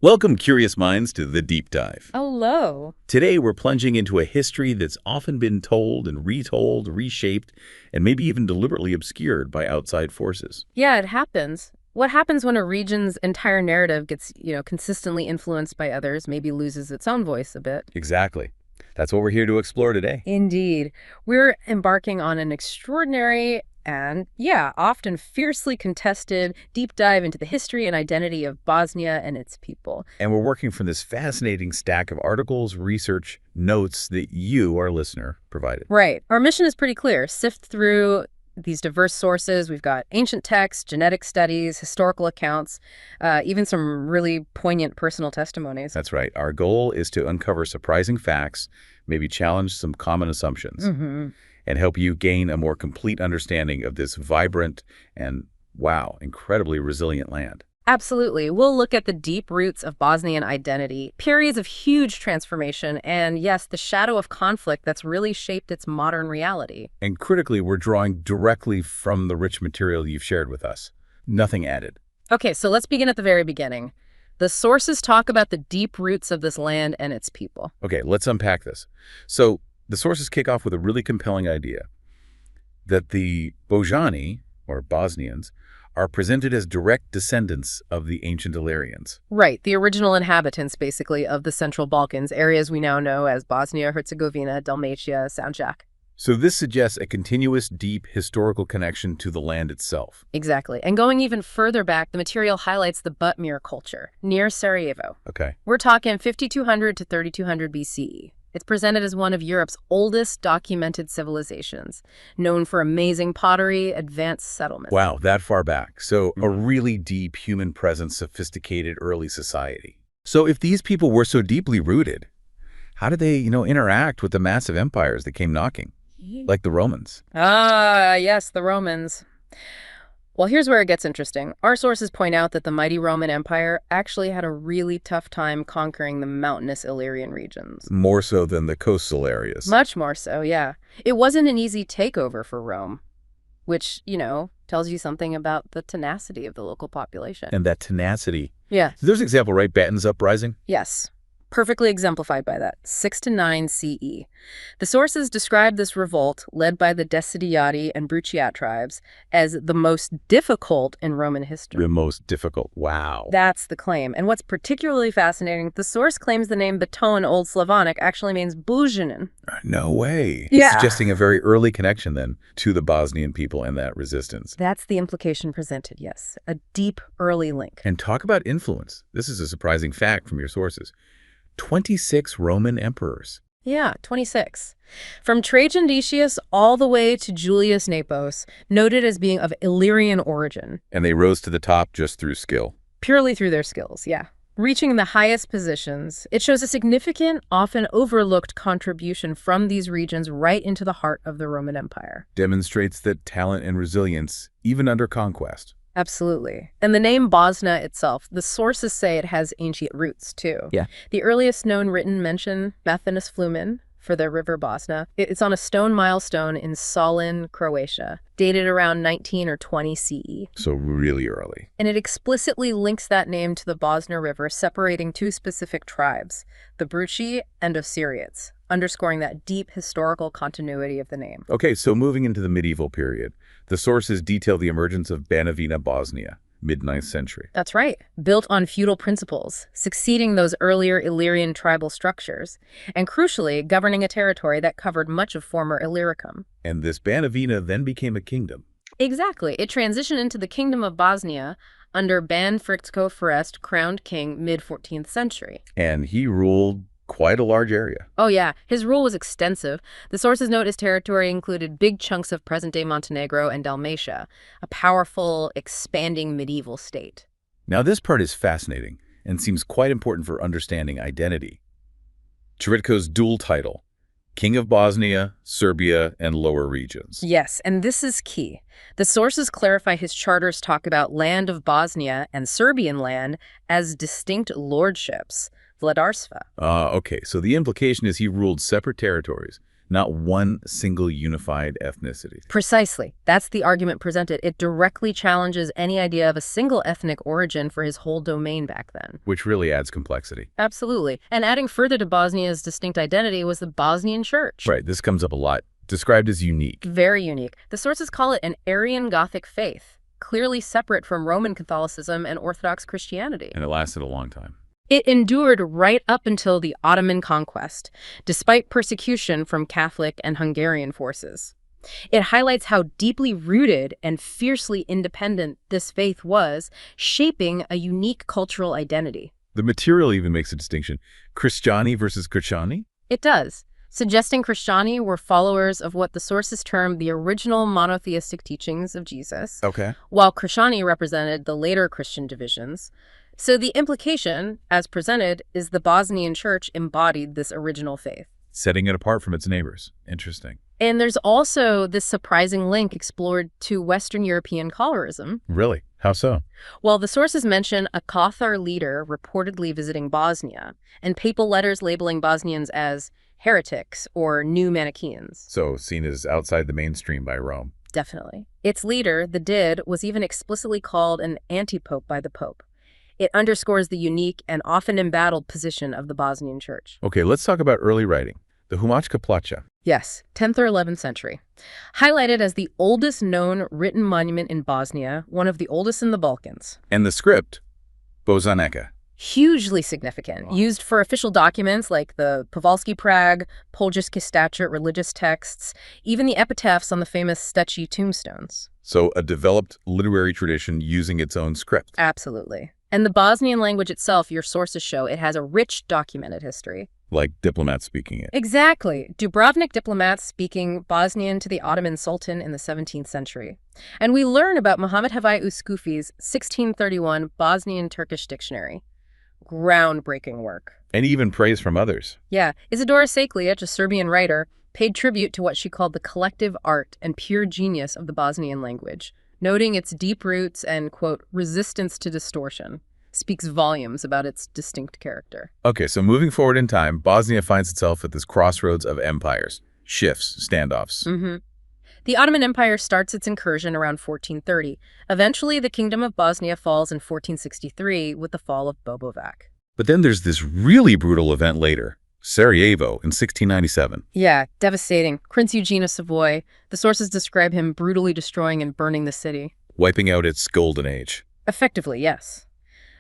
Welcome, curious minds, to The Deep Dive. Hello. Today, we're plunging into a history that's often been told and retold, reshaped, and maybe even deliberately obscured by outside forces. Yeah, it happens. What happens when a region's entire narrative gets, consistently influenced by others, maybe loses its own voice a bit? Exactly. That's what we're here to explore today. Indeed. We're embarking on an extraordinary and, often fiercely contested deep dive into the history and identity of Bosnia and its people. And we're working from this fascinating stack of articles, research, notes that you, our listener, provided. Right. Our mission is pretty clear. Sift through these diverse sources. We've got ancient texts, genetic studies, historical accounts, even some really poignant personal testimonies. That's right. Our goal is to uncover surprising facts, maybe challenge some common assumptions, and help you gain a more complete understanding of this vibrant and, wow, incredibly resilient land. Absolutely. We'll look at the deep roots of Bosnian identity, periods of huge transformation, and yes, the shadow of conflict that's really shaped its modern reality. And critically, we're drawing directly from the rich material you've shared with us. Nothing added. Okay, so let's begin at the very beginning. The sources talk about the deep roots of this land and its people. Okay, let's unpack this. So the sources kick off with a really compelling idea that the Bojani, or Bosnians, are presented as direct descendants of the ancient Illyrians. Right, the original inhabitants, basically, of the Central Balkans, areas we now know as Bosnia, Herzegovina, Dalmatia, Sanjak. So this suggests a continuous, deep historical connection to the land itself. Exactly. And going even further back, the material highlights the Butmir culture, near Sarajevo. Okay. We're talking 5200 to 3200 BCE. It's presented as one of Europe's oldest documented civilizations, known for amazing pottery, advanced settlements. Wow, that far back. So a really deep human presence, sophisticated early society. So if these people were so deeply rooted, how did they, interact with the massive empires that came knocking? Like the Romans. Ah, yes, the Romans. Well, here's where it gets interesting. Our sources point out that the mighty Roman Empire actually had a really tough time conquering the mountainous Illyrian regions. More so than the coastal areas. Much more so, yeah. It wasn't an easy takeover for Rome, which, tells you something about the tenacity of the local population. And that tenacity. Yeah. There's an example, right? Baton's uprising? Yes. Perfectly exemplified by that, 6 to 9 CE. The sources describe this revolt, led by the Decidiati and Bruciat tribes, as the most difficult in Roman history. The most difficult. Wow. That's the claim. And what's particularly fascinating, the source claims the name Baton, Old Slavonic, actually means Bujanin. No way. Yeah. Suggesting a very early connection, then, to the Bosnian people and that resistance. That's the implication presented, yes. A deep, early link. And talk about influence. This is a surprising fact from your sources. 26 Roman emperors. Yeah, 26. From Trajan Decius all the way to Julius Nepos, noted as being of Illyrian origin. And they rose to the top just through skill. Purely through their skills, yeah. Reaching the highest positions, it shows a significant, often overlooked contribution from these regions right into the heart of the Roman Empire. Demonstrates that talent and resilience, even under conquest. Absolutely. And the name Bosna itself, the sources say it has ancient roots, too. Yeah. The earliest known written mention, Mathinus Flumen, for the river Bosna, it's on a stone milestone in Solin, Croatia, dated around 19 or 20 CE. So really early. And it explicitly links that name to the Bosna River, separating two specific tribes, the Bruci and Osiriots, underscoring that deep historical continuity of the name. Okay, so moving into the medieval period, the sources detail the emergence of Banovina, Bosnia, mid-9th century. That's right. Built on feudal principles, succeeding those earlier Illyrian tribal structures, and crucially, governing a territory that covered much of former Illyricum. And this Banovina then became a kingdom. Exactly. It transitioned into the Kingdom of Bosnia under Ban Frixko Forest, crowned king, mid-14th century. And he ruled quite a large area. Oh yeah, his rule was extensive. The sources note his territory included big chunks of present-day Montenegro and Dalmatia, a powerful, expanding medieval state. Now this part is fascinating and seems quite important for understanding identity. Chivitko's dual title, King of Bosnia, Serbia, and lower regions. Yes, and this is key. The sources clarify his charters talk about land of Bosnia and Serbian land as distinct lordships, Vladarstva. Okay, so the implication is he ruled separate territories, not one single unified ethnicity. Precisely. That's the argument presented. It directly challenges any idea of a single ethnic origin for his whole domain back then. Which really adds complexity. Absolutely. And adding further to Bosnia's distinct identity was the Bosnian Church. Right, this comes up a lot. Described as unique. Very unique. The sources call it an Arian Gothic faith, clearly separate from Roman Catholicism and Orthodox Christianity. And it lasted a long time. It endured right up until the Ottoman conquest, despite persecution from Catholic and Hungarian forces. It highlights how deeply rooted and fiercely independent this faith was, shaping a unique cultural identity. The material even makes a distinction. Christiani versus Christiani? It does, suggesting Christiani were followers of what the sources term the original monotheistic teachings of Jesus, Okay. while Christiani represented the later Christian divisions. So the implication, as presented, is the Bosnian Church embodied this original faith. Setting it apart from its neighbors. Interesting. And there's also this surprising link explored to Western European colorism. Really? How so? Well, the sources mention a Cathar leader reportedly visiting Bosnia, and papal letters labeling Bosnians as heretics or new Manichaeans. So seen as outside the mainstream by Rome. Definitely. Its leader, the Did, was even explicitly called an anti-pope by the Pope. It underscores the unique and often embattled position of the Bosnian Church. Okay, let's talk about early writing. The Humačka Ploča. Yes, 10th or 11th century. Highlighted as the oldest known written monument in Bosnia, one of the oldest in the Balkans. And the script, Bosaneka. Hugely significant, used for official documents like the Powalski Prague, Poljski Statute, religious texts, even the epitaphs on the famous Stechi tombstones. So a developed literary tradition using its own script. Absolutely. And the Bosnian language itself, your sources show, it has a rich documented history. Like diplomats speaking it. Exactly. Dubrovnik diplomats speaking Bosnian to the Ottoman Sultan in the 17th century. And we learn about Muhammad Havai Uskufi's 1631 Bosnian Turkish dictionary. Groundbreaking work. And even praise from others. Yeah. Isidora Seklic, a Serbian writer, paid tribute to what she called the collective art and pure genius of the Bosnian language, noting its deep roots and, quote, resistance to distortion. Speaks volumes about its distinct character. Okay, so moving forward in time, Bosnia finds itself at this crossroads of empires, shifts, standoffs. The Ottoman Empire starts its incursion around 1430. Eventually, the Kingdom of Bosnia falls in 1463 with the fall of Bobovac. But then there's this really brutal event later, Sarajevo in 1697. Yeah, devastating. Prince Eugene of Savoy. The sources describe him brutally destroying and burning the city. Wiping out its golden age. Effectively, yes.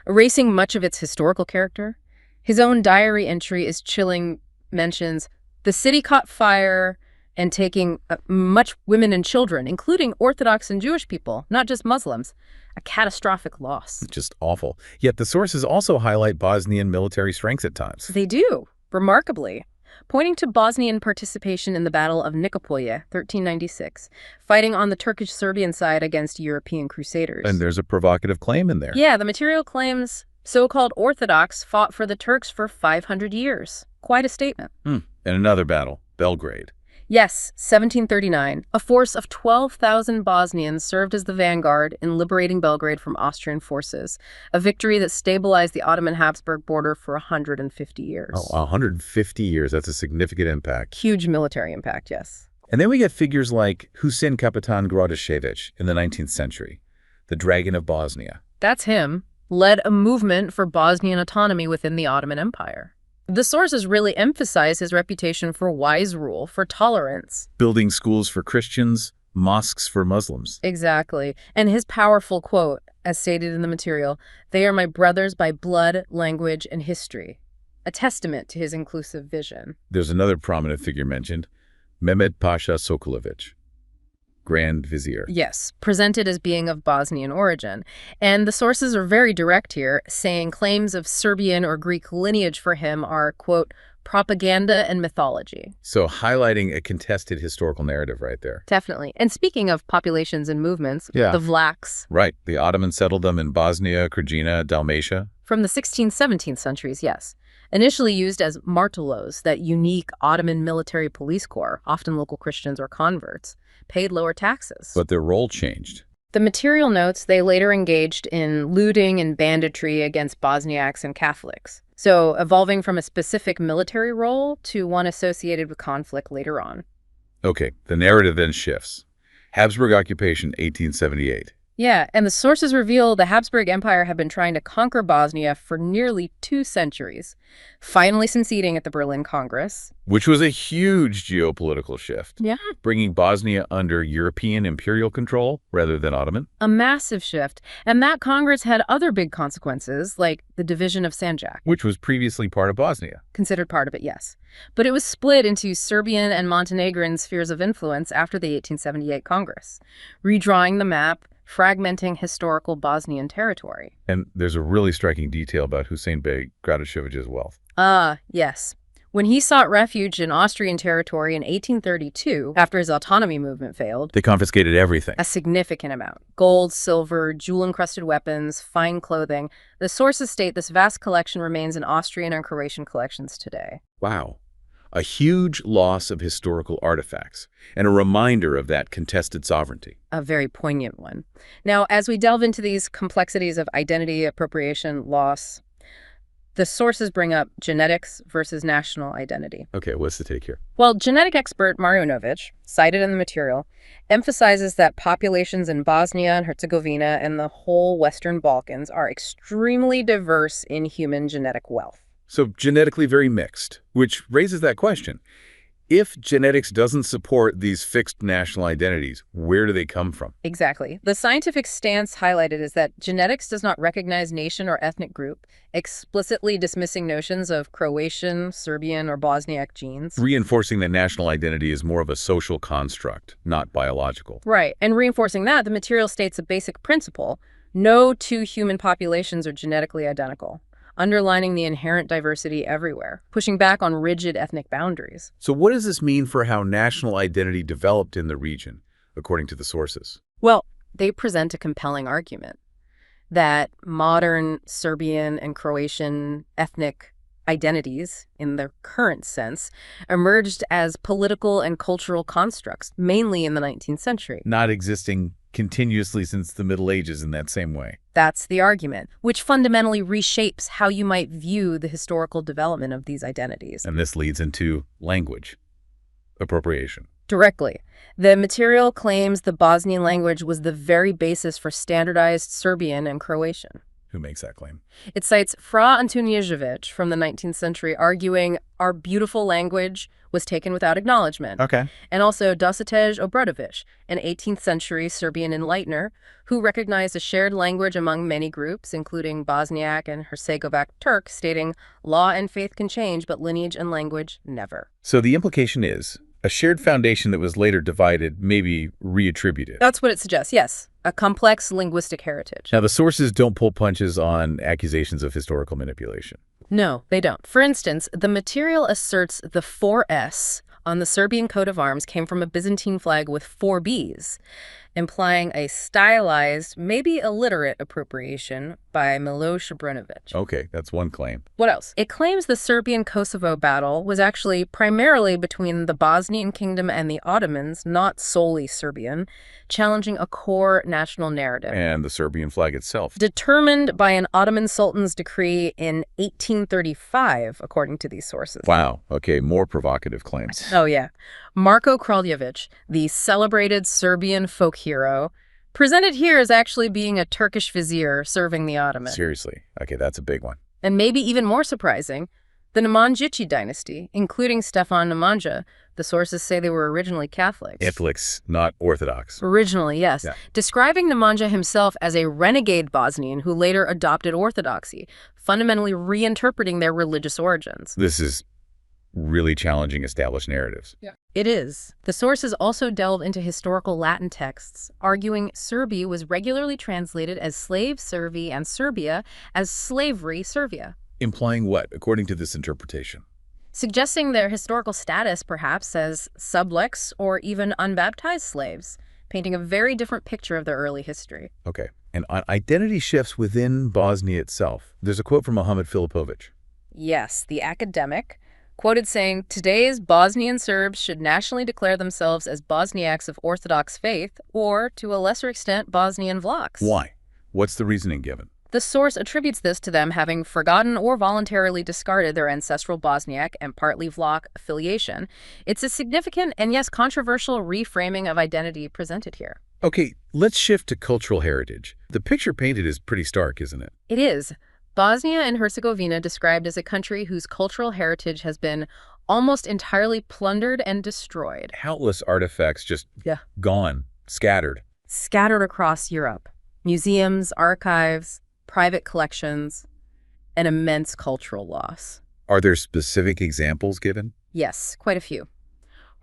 Erasing much of its historical character. His own diary entry is chilling, mentions, the city caught fire and taking much women and children, including Orthodox and Jewish people, not just Muslims. A catastrophic loss. Just awful. Yet the sources also highlight Bosnian military strengths at times. They do, remarkably. Pointing to Bosnian participation in the Battle of Nikopolje, 1396, fighting on the Turkish-Serbian side against European crusaders. And there's a provocative claim in there. Yeah, the material claims so-called Orthodox fought for the Turks for 500 years. Quite a statement. And another battle, Belgrade. Yes, 1739. A force of 12,000 Bosnians served as the vanguard in liberating Belgrade from Austrian forces, a victory that stabilized the Ottoman-Habsburg border for 150 years. Oh, 150 years. That's a significant impact. Huge military impact, yes. And then we get figures like Husin Kapitan Gradašević in the 19th century, the Dragon of Bosnia. That's him. Led a movement for Bosnian autonomy within the Ottoman Empire. The sources really emphasize his reputation for wise rule, for tolerance. Building schools for Christians, mosques for Muslims. Exactly. And his powerful quote, as stated in the material, "They are my brothers by blood, language, and history." A testament to his inclusive vision. There's another prominent figure mentioned, Mehmed Pasha Sokolović, Grand Vizier. Yes, presented as being of Bosnian origin. And the sources are very direct here, saying claims of Serbian or Greek lineage for him are, quote, propaganda and mythology. So highlighting a contested historical narrative right there. Definitely. And speaking of populations and movements, Yeah. the Vlachs. Right. The Ottomans settled them in Bosnia, Krajina, Dalmatia. From the 16th, 17th centuries, yes. Initially used as martelos, that unique Ottoman military police corps, often local Christians or converts, paid lower taxes. But their role changed. The material notes they later engaged in looting and banditry against Bosniaks and Catholics, so evolving from a specific military role to one associated with conflict later on. Okay, the narrative then shifts. Habsburg occupation, 1878. Yeah, and the sources reveal the Habsburg Empire had been trying to conquer Bosnia for nearly 2 centuries, finally succeeding at the Berlin Congress. Which was a huge geopolitical shift, Yeah. bringing Bosnia under European imperial control rather than Ottoman. A massive shift, and that Congress had other big consequences, like the division of Sanjak. Which was previously part of Bosnia. Considered part of it, yes. But it was split into Serbian and Montenegrin spheres of influence after the 1878 Congress, redrawing the map, fragmenting historical Bosnian territory. And there's a really striking detail about Hussein Bey Gradišević's wealth. Yes. When he sought refuge in Austrian territory in 1832, after his autonomy movement failed, They confiscated everything. a significant amount. Gold, silver, jewel-encrusted weapons, fine clothing. The sources state this vast collection remains in Austrian and Croatian collections today. Wow. A huge loss of historical artifacts and a reminder of that contested sovereignty. A very poignant one. Now, as we delve into these complexities of identity, appropriation, loss, the sources bring up genetics versus national identity. Okay, what's the take here? Well, genetic expert Marjanović, cited in the material, emphasizes that populations in Bosnia and Herzegovina and the whole Western Balkans are extremely diverse in human genetic wealth. So genetically very mixed, which raises that question. If genetics doesn't support these fixed national identities, where do they come from? Exactly. The scientific stance highlighted is that genetics does not recognize nation or ethnic group, explicitly dismissing notions of Croatian, Serbian, or Bosniak genes. Reinforcing that national identity is more of a social construct, not biological. Right. And reinforcing that, the material states a basic principle: no two human populations are genetically identical, underlining the inherent diversity everywhere, pushing back on rigid ethnic boundaries. So what does this mean for how national identity developed in the region, according to the sources? Well, they present a compelling argument that modern Serbian and Croatian ethnic identities, in their current sense, emerged as political and cultural constructs, mainly in the 19th century. Not existing continuously since the Middle Ages in that same way. That's the argument, which fundamentally reshapes how you might view the historical development of these identities. And this leads into language appropriation. Directly. The material claims the Bosnian language was the very basis for standardized Serbian and Croatian. Who makes that claim? It cites Fra Antonijević from the 19th century, arguing our beautiful language was taken without acknowledgement. Okay. And also Dositej Obradović, an 18th century Serbian enlightener who recognized a shared language among many groups, including Bosniak and Herzegovac Turk, stating, law and faith can change, but lineage and language never. So the implication is a shared foundation that was later divided, maybe reattributed. That's what it suggests, yes. A complex linguistic heritage. Now, the sources don't pull punches on accusations of historical manipulation. No, they don't. For instance, the material asserts the 4S on the Serbian coat of arms came from a Byzantine flag with 4 Bs, implying a stylized, maybe illiterate appropriation by Miloš Obrenović. Okay, that's one claim. What else? It claims the Serbian-Kosovo battle was actually primarily between the Bosnian kingdom and the Ottomans, not solely Serbian, challenging a core national narrative. And the Serbian flag itself. Determined by an Ottoman sultan's decree in 1835, according to these sources. Wow. Okay, more provocative claims. Oh, yeah. Marko Kraljević, the celebrated Serbian folk hero, presented here as actually being a Turkish vizier serving the Ottoman. Seriously. Okay, that's a big one. And maybe even more surprising, the Nemanjici dynasty, including Stefan Nemanja, the sources say they were originally Catholics. Catholics, not Orthodox. Originally, yes. Yeah. Describing Nemanja himself as a renegade Bosnian who later adopted Orthodoxy, fundamentally reinterpreting their religious origins. This is really challenging established narratives. Yeah. It is. The sources also delve into historical Latin texts, arguing Serbi was regularly translated as slave Servi and Serbia as slavery Servia. Implying what, according to this interpretation? Suggesting their historical status, perhaps, as sublex or even unbaptized slaves, painting a very different picture of their early history. Okay. And on identity shifts within Bosnia itself, there's a quote from Mohamed Filipović. Yes, the academic, quoted saying, "Today's Bosnian Serbs should nationally declare themselves as Bosniaks of Orthodox faith, or, to a lesser extent, Bosnian Vlachs." Why? What's the reasoning given? The source attributes this to them having forgotten or voluntarily discarded their ancestral Bosniak and partly Vlach affiliation. It's a significant and, yes, controversial reframing of identity presented here. Okay, let's shift to cultural heritage. The picture painted is pretty stark, isn't it? It is. Bosnia and Herzegovina described as a country whose cultural heritage has been almost entirely plundered and destroyed. Countless artifacts just Yeah. gone, scattered. Scattered across Europe. Museums, archives, private collections, an immense cultural loss. Are there specific examples given? Yes, quite a few.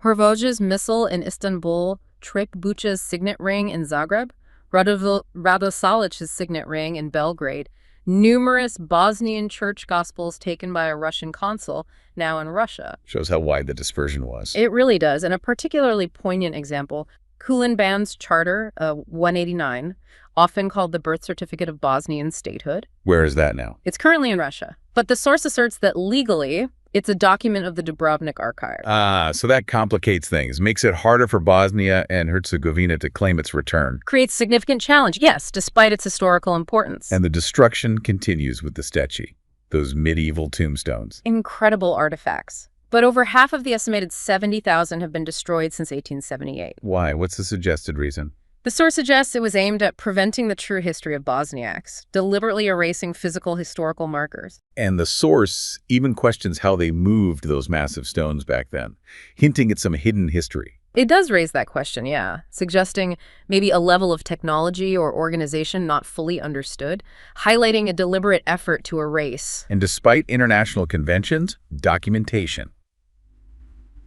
Hrvoje's missal in Istanbul, Trip Bucha's signet ring in Zagreb, Radosalic's signet ring in Belgrade, numerous Bosnian church gospels taken by a Russian consul, now in Russia. Shows how wide the dispersion was. It really does, and a particularly poignant example, Kulan Band's Charter, 189, often called the birth certificate of Bosnian statehood. Where is that now? It's currently in Russia, but the source asserts that legally, it's a document of the Dubrovnik archive. So that complicates things, makes it harder for Bosnia and Herzegovina to claim its return. Creates significant challenge, yes, despite its historical importance. And the destruction continues with the Stechi, those medieval tombstones. Incredible artifacts. But over half of the estimated 70,000 have been destroyed since 1878. Why? What's the suggested reason? The source suggests it was aimed at preventing the true history of Bosniaks, deliberately erasing physical historical markers. And the source even questions how they moved those massive stones back then, hinting at some hidden history. It does raise that question, yeah, suggesting maybe a level of technology or organization not fully understood, highlighting a deliberate effort to erase. And despite international conventions, documentation,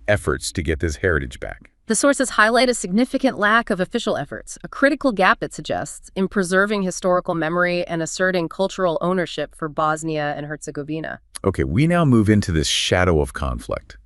efforts to get this heritage back. The sources highlight a significant lack of official efforts, a critical gap, it suggests, in preserving historical memory and asserting cultural ownership for Bosnia and Herzegovina. Okay, we now move into this shadow of conflict,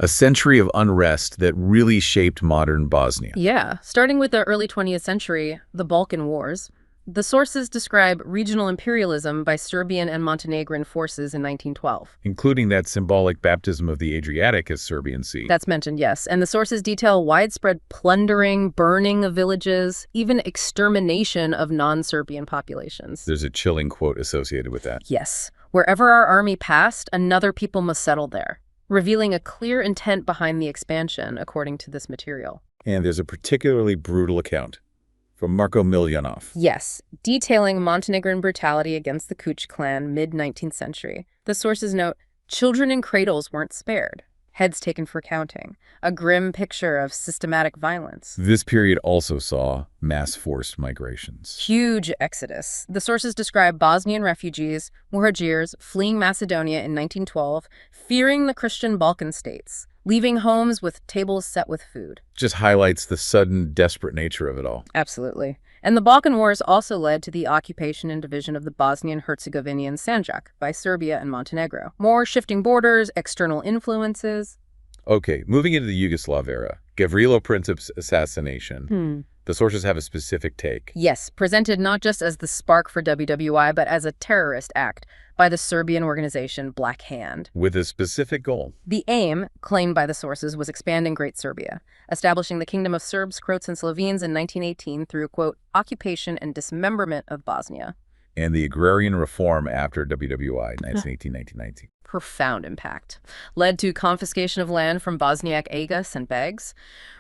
a century of unrest that really shaped modern Bosnia. Yeah, starting with the early 20th century, the Balkan Wars. The sources describe regional imperialism by Serbian and Montenegrin forces in 1912. Including that symbolic baptism of the Adriatic as Serbian Sea. That's mentioned, yes. And the sources detail widespread plundering, burning of villages, even extermination of non-Serbian populations. There's a chilling quote associated with that. Yes. Wherever our army passed, another people must settle there, revealing a clear intent behind the expansion, according to this material. And there's a particularly brutal account from Marko Miljanov. Yes, detailing Montenegrin brutality against the Kuch clan mid-19th century. The sources note, children in cradles weren't spared, heads taken for counting, a grim picture of systematic violence. This period also saw mass forced migrations. Huge exodus. The sources describe Bosnian refugees, muhajirs, fleeing Macedonia in 1912, fearing the Christian Balkan states, leaving homes with tables set with food. Just highlights the sudden, desperate nature of it all. Absolutely. And the Balkan Wars also led to the occupation and division of the Bosnian-Herzegovinian Sanjak by Serbia and Montenegro. More shifting borders, external influences. Okay, moving into the Yugoslav era, Gavrilo Princip's assassination. The sources have a specific take. Yes, presented not just as the spark for WWI, but as a terrorist act by the Serbian organization Black Hand. With a specific goal. The aim, claimed by the sources, was expanding Great Serbia, establishing the Kingdom of Serbs, Croats, and Slovenes in 1918 through, quote, occupation and dismemberment of Bosnia. And the agrarian reform after WWI, 1918-1919. Profound impact. Led to confiscation of land from Bosniak Agas and Begs,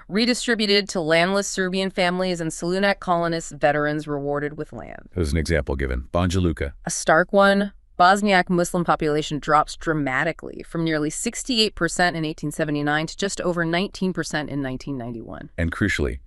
redistributed to landless Serbian families, and Solunak colonists, veterans rewarded with land. There's an example given, Banja Luka. A stark one. Bosniak Muslim population drops dramatically from nearly 68% in 1879 to just over 19% in 1991. And crucially,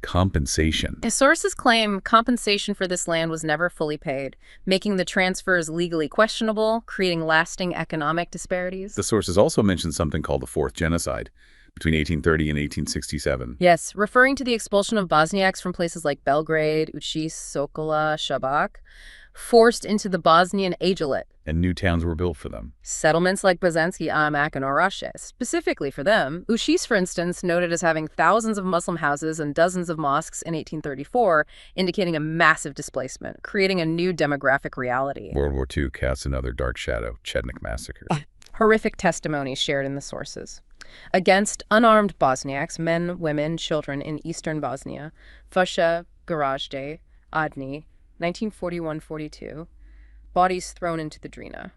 compensation. As sources claim, compensation for this land was never fully paid, making the transfers legally questionable, creating lasting economic disparities. The sources also mention something called the Fourth Genocide between 1830 and 1867. Yes, referring to the expulsion of Bosniaks from places like Belgrade, Učice, Sokola, Šabac, forced into the Bosnian Agelet. And new towns were built for them. Settlements like Bazanski, Amak, and Oraše, specifically for them. Učice, for instance, noted as having thousands of Muslim houses and dozens of mosques in 1834, indicating a massive displacement, creating a new demographic reality. World War II casts another dark shadow, Chechnya massacre. Horrific testimonies shared in the sources. Against unarmed Bosniaks, men, women, children in eastern Bosnia, Fusha, Gorazde, Adni, 1941-42, bodies thrown into the Drina.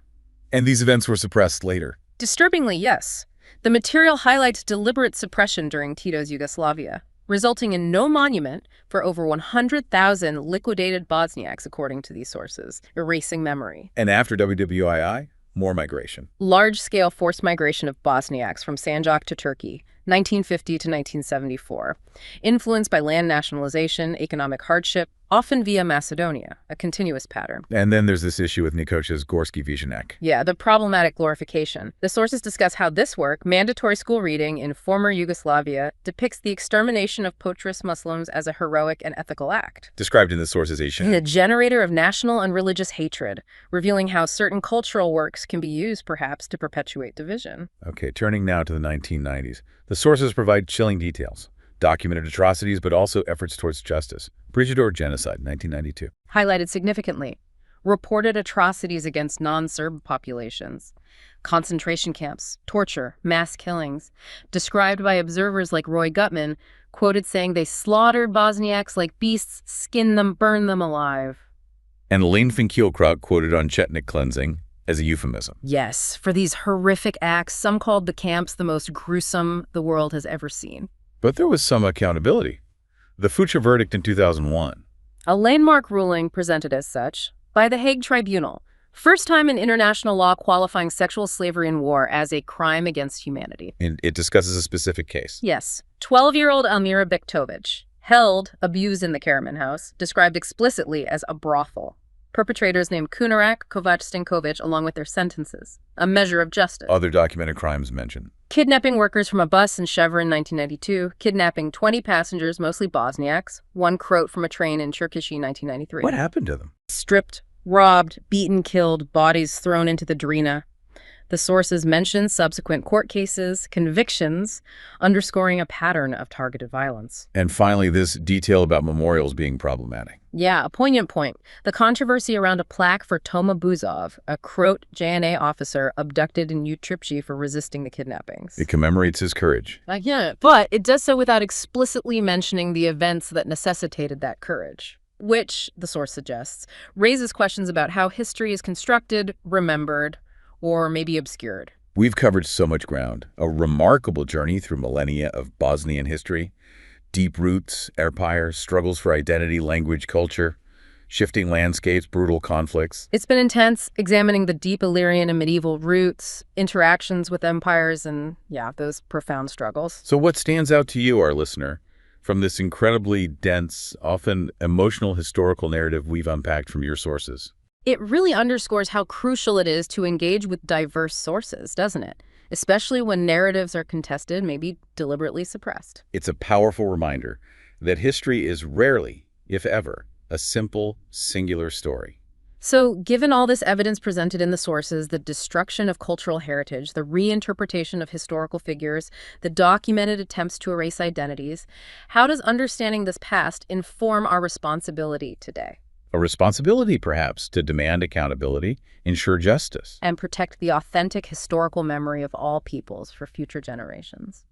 And these events were suppressed later. Disturbingly, yes. The material highlights deliberate suppression during Tito's Yugoslavia, resulting in no monument for over 100,000 liquidated Bosniaks, according to these sources, erasing memory. And after WWII, more migration. Large-scale forced migration of Bosniaks from Sanjak to Turkey, 1950 to 1974, influenced by land nationalization, economic hardship, often via Macedonia, a continuous pattern. And then there's this issue with Nicotia's Gorski Visionek. Yeah, the problematic glorification. The sources discuss how this work, mandatory school reading in former Yugoslavia, depicts the extermination of potrus Muslims as a heroic and ethical act. Described in the sources as A generator of national and religious hatred, revealing how certain cultural works can be used, perhaps, to perpetuate division. Okay, turning now to the 1990s. The sources provide chilling details. Documented atrocities, but also efforts towards justice. Brijador genocide, 1992. Highlighted significantly. Reported atrocities against non-Serb populations. Concentration camps, torture, mass killings. Described by observers like Roy Gutman, quoted saying they slaughtered Bosniaks like beasts, skinned them, burned them alive. And Elaine Finkielkraut quoted on Chetnik cleansing as a euphemism. Yes, for these horrific acts, some called the camps the most gruesome the world has ever seen. But there was some accountability. The Fucha verdict in 2001. A landmark ruling presented as such by the Hague Tribunal. First time in international law qualifying sexual slavery in war as a crime against humanity. And it discusses a specific case. Yes. 12-year-old Almira Bektovic, held, abused in the Karaman house, described explicitly as a brothel. Perpetrators named Kunarak, Kovac, Stankovic, along with their sentences. A measure of justice. Other documented crimes mentioned. Kidnapping workers from a bus in Shevra in 1992. Kidnapping 20 passengers, mostly Bosniaks. One Croat from a train in Cherkasy in 1993. What happened to them? Stripped, robbed, beaten, killed, bodies thrown into the Drina. The sources mention subsequent court cases, convictions, underscoring a pattern of targeted violence. And finally, this detail about memorials being problematic. Yeah, a poignant point. The controversy around a plaque for Toma Buzov, a Croat JNA officer abducted in Utripchi for resisting the kidnappings. It commemorates his courage. Yeah, but it does so without explicitly mentioning the events that necessitated that courage, which, the source suggests, raises questions about how history is constructed, remembered, or maybe obscured. We've covered so much ground. A remarkable journey through millennia of Bosnian history. Deep roots, empires, struggles for identity, language, culture, shifting landscapes, brutal conflicts. It's been intense, examining the deep Illyrian and medieval roots, interactions with empires, and, yeah, those profound struggles. So what stands out to you, our listener, from this incredibly dense, often emotional historical narrative we've unpacked from your sources? It really underscores how crucial it is to engage with diverse sources, doesn't it? Especially when narratives are contested, maybe deliberately suppressed. It's a powerful reminder that history is rarely, if ever, a simple, singular story. So, given all this evidence presented in the sources, the destruction of cultural heritage, the reinterpretation of historical figures, the documented attempts to erase identities, how does understanding this past inform our responsibility today? A responsibility, perhaps, to demand accountability, ensure justice. And protect the authentic historical memory of all peoples for future generations.